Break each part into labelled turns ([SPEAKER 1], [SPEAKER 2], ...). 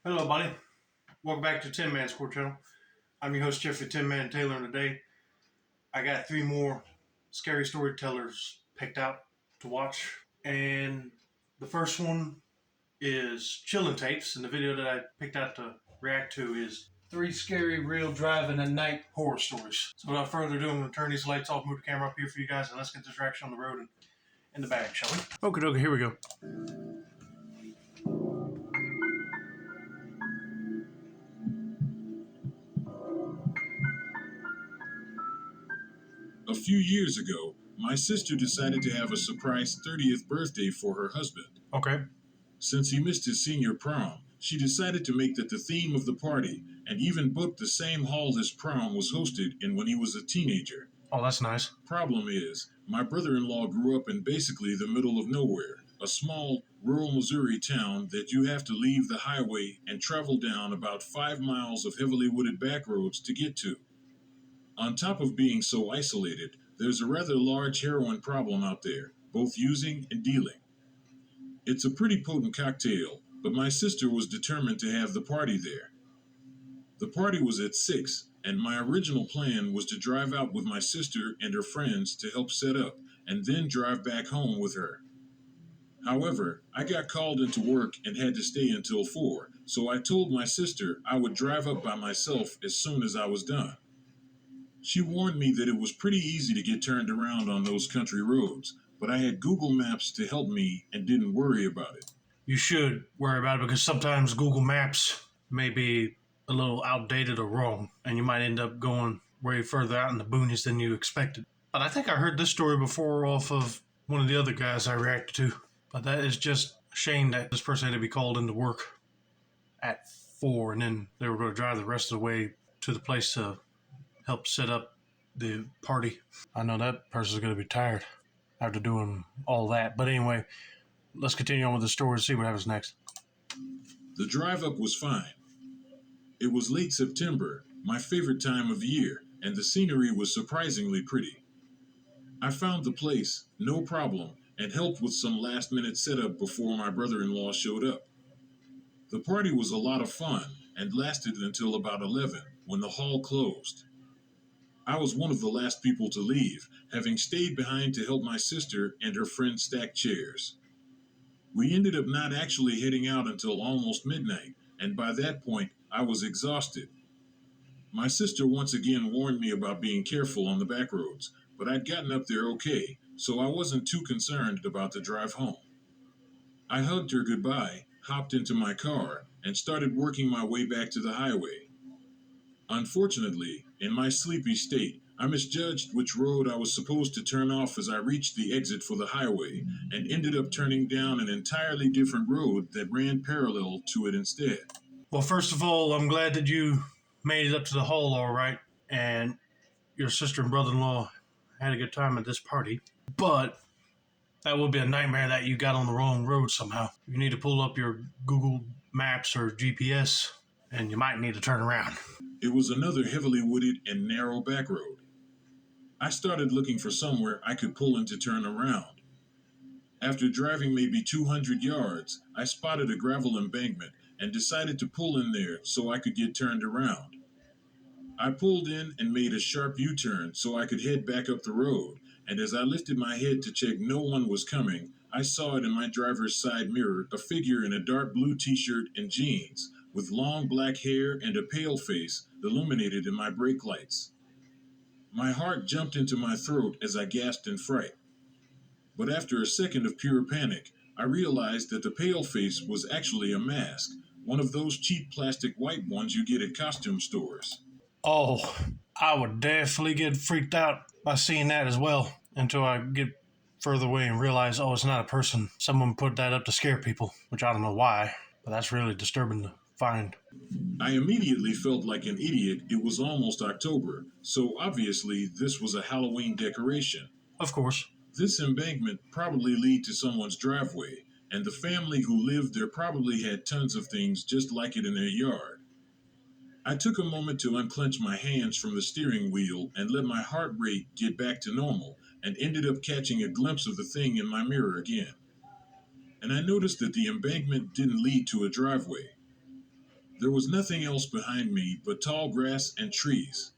[SPEAKER 1] Hello, buddy. Welcome back to Tin Man Score Channel. I'm your host, Jeffrey Tin Man Taylor, and today I got three more scary storytellers picked out to watch. And the first one is Chillin' Tapes, and the video that I picked out to react to is three scary real driving at night horror stories. So without further ado, I'm going to turn these lights off, move the camera up here for you guys, and let's get this reaction on the road and in the bag, shall we? Okay, here we go.
[SPEAKER 2] A few years ago, my sister decided to have a surprise 30th birthday for her husband.
[SPEAKER 1] Okay.
[SPEAKER 2] Since he missed his senior prom, she decided to make that the theme of the party and even booked the same hall his prom was hosted in when he was a teenager.
[SPEAKER 1] Oh, that's nice.
[SPEAKER 2] Problem is, my brother-in-law grew up in basically the middle of nowhere, a small rural Missouri town that you have to leave the highway and travel down about 5 miles of heavily wooded back roads to get to. On top of being so isolated, there's a rather large heroin problem out there, both using and dealing. It's a pretty potent cocktail, but my sister was determined to have the party there. The party was at 6, and my original plan was to drive out with my sister and her friends to help set up, and then drive back home with her. However, I got called into work and had to stay until 4, so I told my sister I would drive up by myself as soon as I was done. She warned me that it was pretty easy to get turned around on those country roads, but I had Google Maps to help me and didn't worry about it.
[SPEAKER 1] You should worry about it because sometimes Google Maps may be a little outdated or wrong, and you might end up going way further out in the boonies than you expected. But I think I heard this story before off of one of the other guys I reacted to. But that is just a shame that this person had to be called into work at 4, and then they were going to drive the rest of the way to the place to help set up the party. I know that person's going to be tired after doing all that. But anyway, let's continue on with the story and see what happens next.
[SPEAKER 2] The drive up was fine. It was late September, my favorite time of year, and the scenery was surprisingly pretty. I found the place, no problem, and helped with some last-minute setup before my brother-in-law showed up. The party was a lot of fun and lasted until about 11, when the hall closed. I was one of the last people to leave, having stayed behind to help my sister and her friend stack chairs. We ended up not actually heading out until almost midnight, and by that point, I was exhausted. My sister once again warned me about being careful on the back roads, but I'd gotten up there okay, so I wasn't too concerned about the drive home. I hugged her goodbye, hopped into my car, and started working my way back to the highway. Unfortunately, in my sleepy state, I misjudged which road I was supposed to turn off as I reached the exit for the highway, and ended up turning down an entirely different road that ran parallel to it instead.
[SPEAKER 1] Well, first of all, I'm glad that you made it up to the hall all right, and your sister and brother-in-law had a good time at this party. But that would be a nightmare that you got on the wrong road somehow. You need to pull up your Google Maps or GPS, and you might need to turn around.
[SPEAKER 2] It was another heavily wooded and narrow back road. I started looking for somewhere I could pull in to turn around. After driving maybe 200 yards, I spotted a gravel embankment and decided to pull in there so I could get turned around. I pulled in and made a sharp U-turn so I could head back up the road, and as I lifted my head to check no one was coming, I saw it in my driver's side mirror, a figure in a dark blue t-shirt and jeans, with long black hair and a pale face illuminated in my brake lights. My heart jumped into my throat as I gasped in fright. But after a second of pure panic, I realized that the pale face was actually a mask, one of those cheap plastic white ones you get at costume stores.
[SPEAKER 1] Oh, I would definitely get freaked out by seeing that as well until I get further away and realize, oh, it's not a person. Someone put that up to scare people, which I don't know why, but that's really disturbing to find.
[SPEAKER 2] I immediately felt like an idiot. It was almost October, so obviously this was a Halloween decoration.
[SPEAKER 1] Of course.
[SPEAKER 2] This embankment probably lead to someone's driveway, and the family who lived there probably had tons of things just like it in their yard. I took a moment to unclench my hands from the steering wheel and let my heart rate get back to normal, and ended up catching a glimpse of the thing in my mirror again. And I noticed that the embankment didn't lead to a driveway. There was nothing else behind me but tall grass and trees.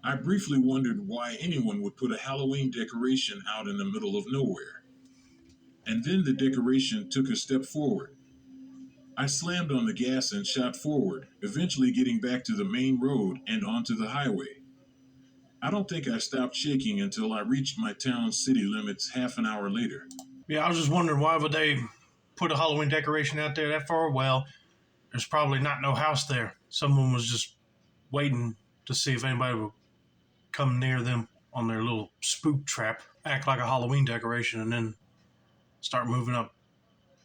[SPEAKER 2] I briefly wondered why anyone would put a Halloween decoration out in the middle of nowhere. And then the decoration took a step forward. I slammed on the gas and shot forward, eventually getting back to the main road and onto the highway. I don't think I stopped shaking until I reached my town's city limits half an hour later.
[SPEAKER 1] Yeah, I was just wondering why would they put a Halloween decoration out there that far? Well, there's probably not no house there. Someone was just waiting to see if anybody would come near them on their little spook trap, act like a Halloween decoration, and then start moving up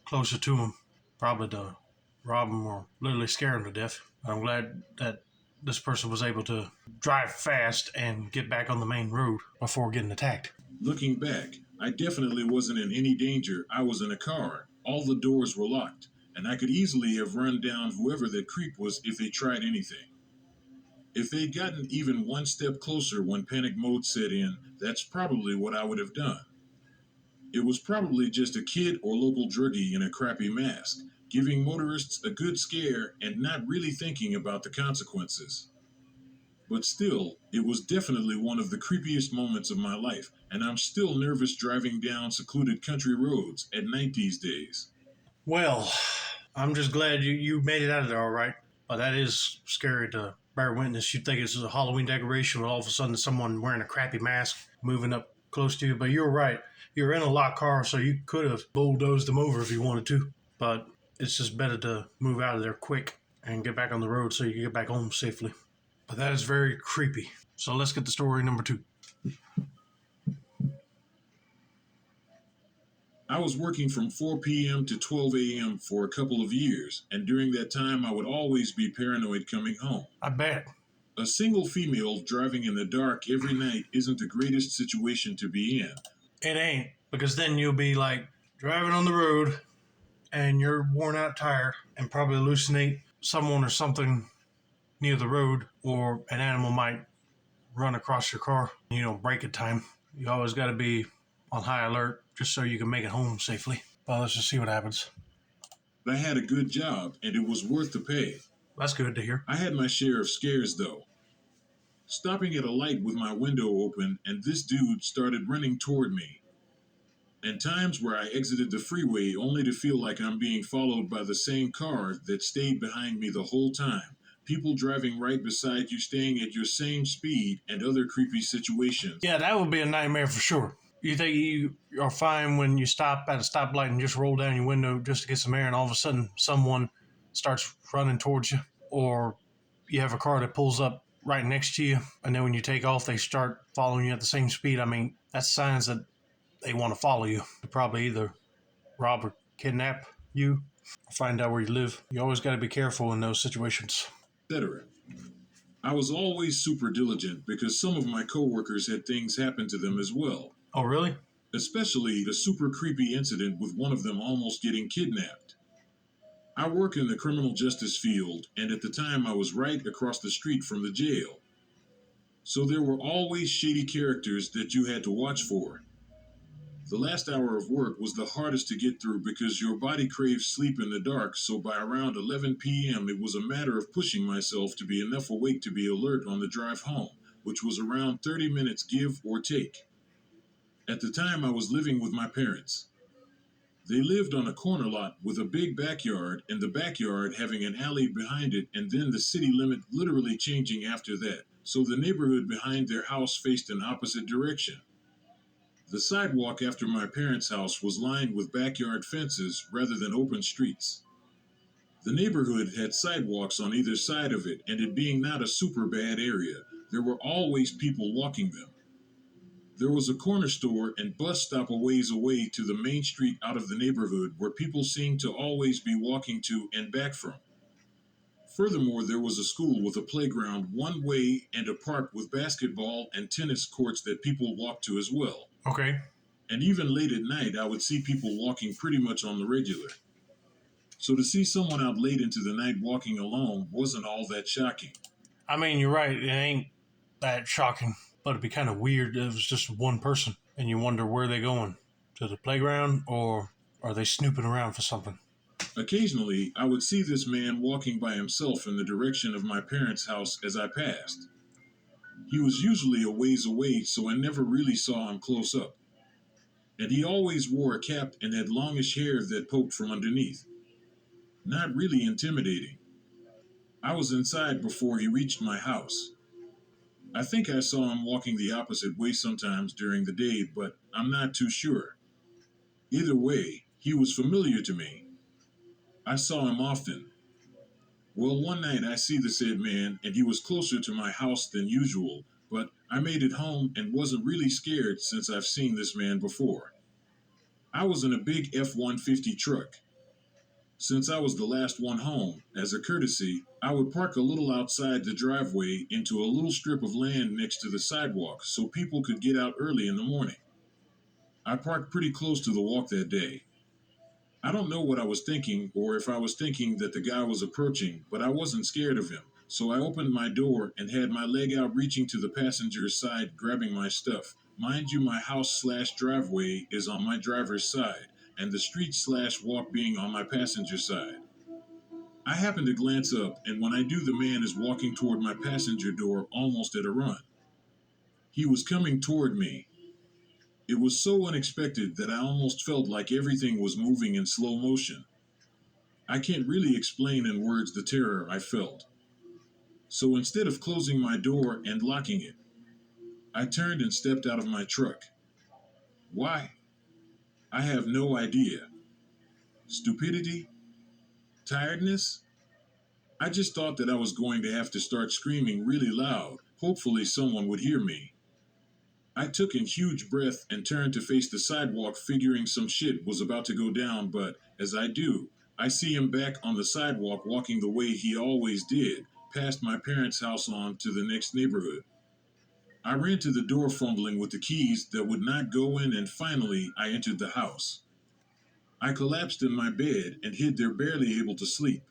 [SPEAKER 1] closer to them, probably to rob them or literally scare them to death. I'm glad that this person was able to drive fast and get back on the main road before getting attacked.
[SPEAKER 2] Looking back, I definitely wasn't in any danger. I was in a car. All the doors were locked, and I could easily have run down whoever that creep was if they tried anything. If they'd gotten even one step closer when panic mode set in, that's probably what I would have done. It was probably just a kid or local druggie in a crappy mask, giving motorists a good scare and not really thinking about the consequences. But still, it was definitely one of the creepiest moments of my life, and I'm still nervous driving down secluded country roads at night these days.
[SPEAKER 1] Well, I'm just glad you made it out of there all right. But that is scary to bear witness. You'd think it's a Halloween decoration, but all of a sudden someone wearing a crappy mask moving up close to you. But you're right. You're in a locked car, so you could have bulldozed them over if you wanted to. But it's just better to move out of there quick and get back on the road so you can get back home safely. But that is very creepy. So let's get to story number 2.
[SPEAKER 2] I was working from 4 p.m. to 12 a.m. for a couple of years, and during that time I would always be paranoid coming home.
[SPEAKER 1] I bet.
[SPEAKER 2] A single female driving in the dark every night isn't the greatest situation to be in.
[SPEAKER 1] It ain't, because then you'll be like driving on the road and you're worn out tire and probably hallucinate someone or something near the road, or an animal might run across your car. You don't brake in time. You always got to be on high alert just so you can make it home safely. Well, let's just see what happens.
[SPEAKER 2] I had a good job, and it was worth the pay.
[SPEAKER 1] That's good to hear.
[SPEAKER 2] I had my share of scares, though. Stopping at a light with my window open, and this dude started running toward me. And times where I exited the freeway only to feel like I'm being followed by the same car that stayed behind me the whole time. People driving right beside you, staying at your same speed, and other creepy situations.
[SPEAKER 1] Yeah, that would be a nightmare for sure. You think you are fine when you stop at a stoplight and just roll down your window just to get some air, and all of a sudden someone starts running towards you, or you have a car that pulls up right next to you, and then when you take off, they start following you at the same speed. I mean, that's signs that they want to follow you. They'll probably either rob or kidnap you, or find out where you live. You always got to be careful in those situations.
[SPEAKER 2] Etc. I was always super diligent because some of my coworkers had things happen to them as well.
[SPEAKER 1] Oh, really?
[SPEAKER 2] Especially the super creepy incident with one of them almost getting kidnapped. I work in the criminal justice field, and at the time I was right across the street from the jail. So there were always shady characters that you had to watch for. The last hour of work was the hardest to get through because your body craves sleep in the dark, so by around 11 p.m. it was a matter of pushing myself to be enough awake to be alert on the drive home, which was around 30 minutes give or take. At the time I was living with my parents. They lived on a corner lot with a big backyard, and the backyard having an alley behind it, and then the city limit literally changing after that, so the neighborhood behind their house faced an opposite direction. The sidewalk after my parents' house was lined with backyard fences rather than open streets. The neighborhood had sidewalks on either side of it, and it being not a super bad area, there were always people walking them. There was a corner store and bus stop a ways away to the main street out of the neighborhood where people seemed to always be walking to and back from. Furthermore, there was a school with a playground one way and a park with basketball and tennis courts that people walked to as well.
[SPEAKER 1] Okay.
[SPEAKER 2] And even late at night, I would see people walking pretty much on the regular. So to see someone out late into the night walking alone wasn't all that shocking.
[SPEAKER 1] I mean, you're right. It ain't that shocking, but it'd be kind of weird if it was just one person and you wonder where they're going. To the playground, or are they snooping around for something?
[SPEAKER 2] Occasionally, I would see this man walking by himself in the direction of my parents' house as I passed. He was usually a ways away, so I never really saw him close up. And he always wore a cap and had longish hair that poked from underneath. Not really intimidating. I was inside before he reached my house. I think I saw him walking the opposite way sometimes during the day, but I'm not too sure. Either way, he was familiar to me. I saw him often. Well, one night I see the said man, and he was closer to my house than usual, but I made it home and wasn't really scared since I've seen this man before. I was in a big F 150 truck. Since I was the last one home, as a courtesy, I would park a little outside the driveway into a little strip of land next to the sidewalk so people could get out early in the morning. I parked pretty close to the walk that day. I don't know what I was thinking or if I was thinking that the guy was approaching, but I wasn't scared of him. So I opened my door and had my leg out reaching to the passenger's side grabbing my stuff. Mind you, my house/driveway is on my driver's side and the street/walk being on my passenger side. I happen to glance up, and when I do, the man is walking toward my passenger door almost at a run. He was coming toward me. It was so unexpected that I almost felt like everything was moving in slow motion. I can't really explain in words the terror I felt. So instead of closing my door and locking it, I turned and stepped out of my truck. Why? I have no idea. Stupidity? Tiredness? I just thought that I was going to have to start screaming really loud. Hopefully someone would hear me. I took a huge breath and turned to face the sidewalk, figuring some shit was about to go down, but as I do, I see him back on the sidewalk walking the way he always did, past my parents' house on to the next neighborhood. I ran to the door fumbling with the keys that would not go in, and finally I entered the house. I collapsed in my bed and hid there barely able to sleep.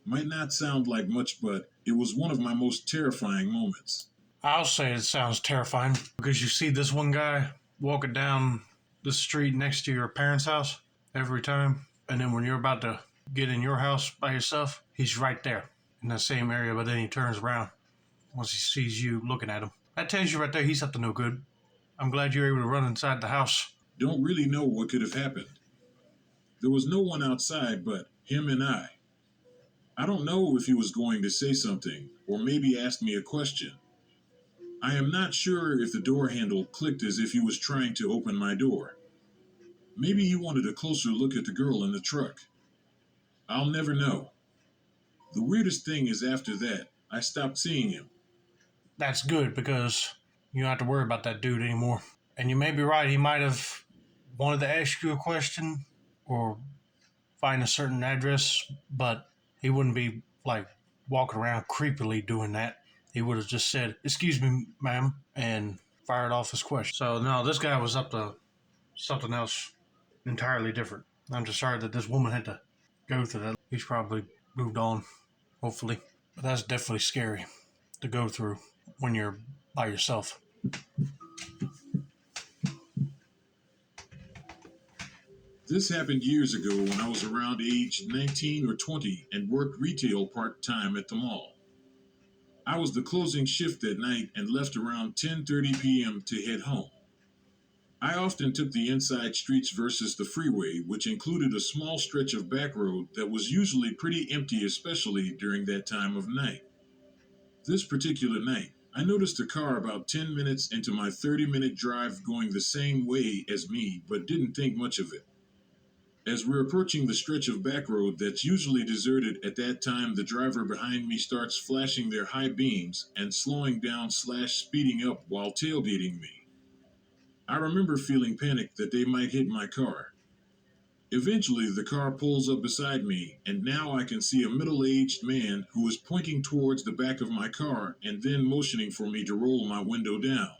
[SPEAKER 2] Might not sound like much, but it was one of my most terrifying moments.
[SPEAKER 1] I'll say it sounds terrifying because you see this one guy walking down the street next to your parents' house every time. And then when you're about to get in your house by yourself, he's right there in that same area, but then he turns around once he sees you looking at him. That tells you right there he's up to no good. I'm glad you're able to run inside the house.
[SPEAKER 2] Don't really know what could have happened. There was no one outside but him and I. I don't know if he was going to say something or maybe ask me a question. I am not sure if the door handle clicked as if he was trying to open my door. Maybe he wanted a closer look at the girl in the truck. I'll never know. The weirdest thing is after that, I stopped seeing him.
[SPEAKER 1] That's good because you don't have to worry about that dude anymore. And you may be right, he might have wanted to ask you a question or find a certain address, but he wouldn't be like walking around creepily doing that. He would have just said, "Excuse me, ma'am," and fired off his question. So no, this guy was up to something else entirely different. I'm just sorry that this woman had to go through that. He's probably moved on, hopefully. But that's definitely scary to go through when you're by yourself.
[SPEAKER 2] This happened years ago when I was around age 19 or 20 and worked retail part-time at the mall. I was the closing shift that night and left around 10:30 p.m. to head home. I often took the inside streets versus the freeway, which included a small stretch of back road that was usually pretty empty, especially during that time of night. This particular night, I noticed a car about 10 minutes into my 30-minute drive going the same way as me, but didn't think much of it. As we're approaching the stretch of back road that's usually deserted at that time, the driver behind me starts flashing their high beams and slowing down/speeding up while tailgating me. I remember feeling panicked that they might hit my car. Eventually, the car pulls up beside me, and now I can see a middle-aged man who is pointing towards the back of my car and then motioning for me to roll my window down.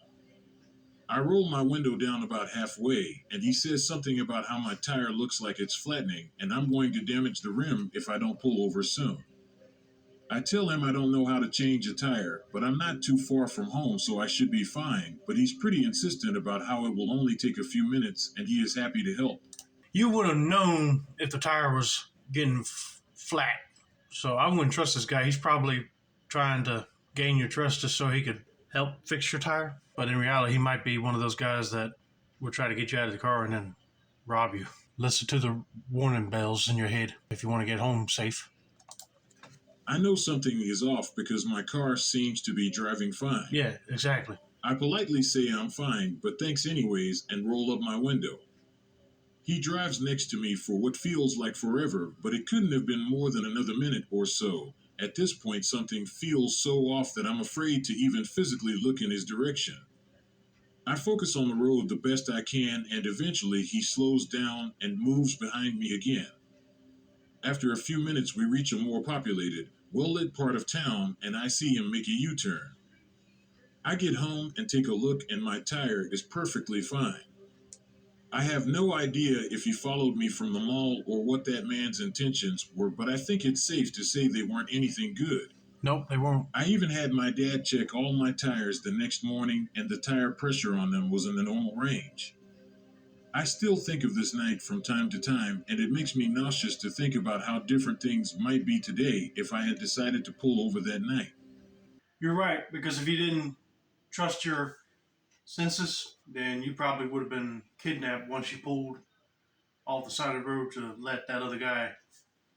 [SPEAKER 2] I roll my window down about halfway, and he says something about how my tire looks like it's flattening, and I'm going to damage the rim if I don't pull over soon. I tell him I don't know how to change a tire, but I'm not too far from home, so I should be fine, but he's pretty insistent about how it will only take a few minutes, and he is happy to help.
[SPEAKER 1] you would have known if the tire was getting flat. So I wouldn't trust this guy. He's probably trying to gain your trust just so he could help fix your tire. But in reality, he might be one of those guys that will try to get you out of the car and then rob you. Listen to the warning bells in your head if you want to get home safe.
[SPEAKER 2] I know something is off because my car seems to be driving fine.
[SPEAKER 1] Yeah, exactly.
[SPEAKER 2] I politely say I'm fine, but thanks anyways, and roll up my window. He drives next to me for what feels like forever, but it couldn't have been more than another minute or so. At this point, something feels so off that I'm afraid to even physically look in his direction. I focus on the road the best I can, and eventually he slows down and moves behind me again. After a few minutes, we reach a more populated, well-lit part of town, and I see him make a U-turn. I get home and take a look, and my tire is perfectly fine. I have no idea if he followed me from the mall or what that man's intentions were, but I think it's safe to say they weren't anything good.
[SPEAKER 1] Nope, they won't.
[SPEAKER 2] I even had my dad check all my tires the next morning, and the tire pressure on them was in the normal range. I still think of this night from time to time, and it makes me nauseous to think about how different things might be today if I had decided to pull over that night.
[SPEAKER 1] You're right, because if you didn't trust your senses, then you probably would have been kidnapped once you pulled off the side of the road to let that other guy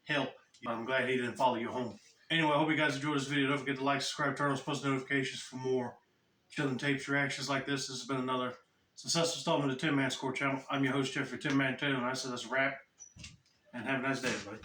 [SPEAKER 1] help. I'm glad he didn't follow you home. Anyway, I hope you guys enjoyed this video. Don't forget to like, subscribe, turn on post notifications for more Chilling Tapes reactions like this. This has been another successful installment of the Tin Man Score channel. I'm your host, Jeffrey Tin Man Taylor, and I said that's a wrap. And have a nice day, everybody.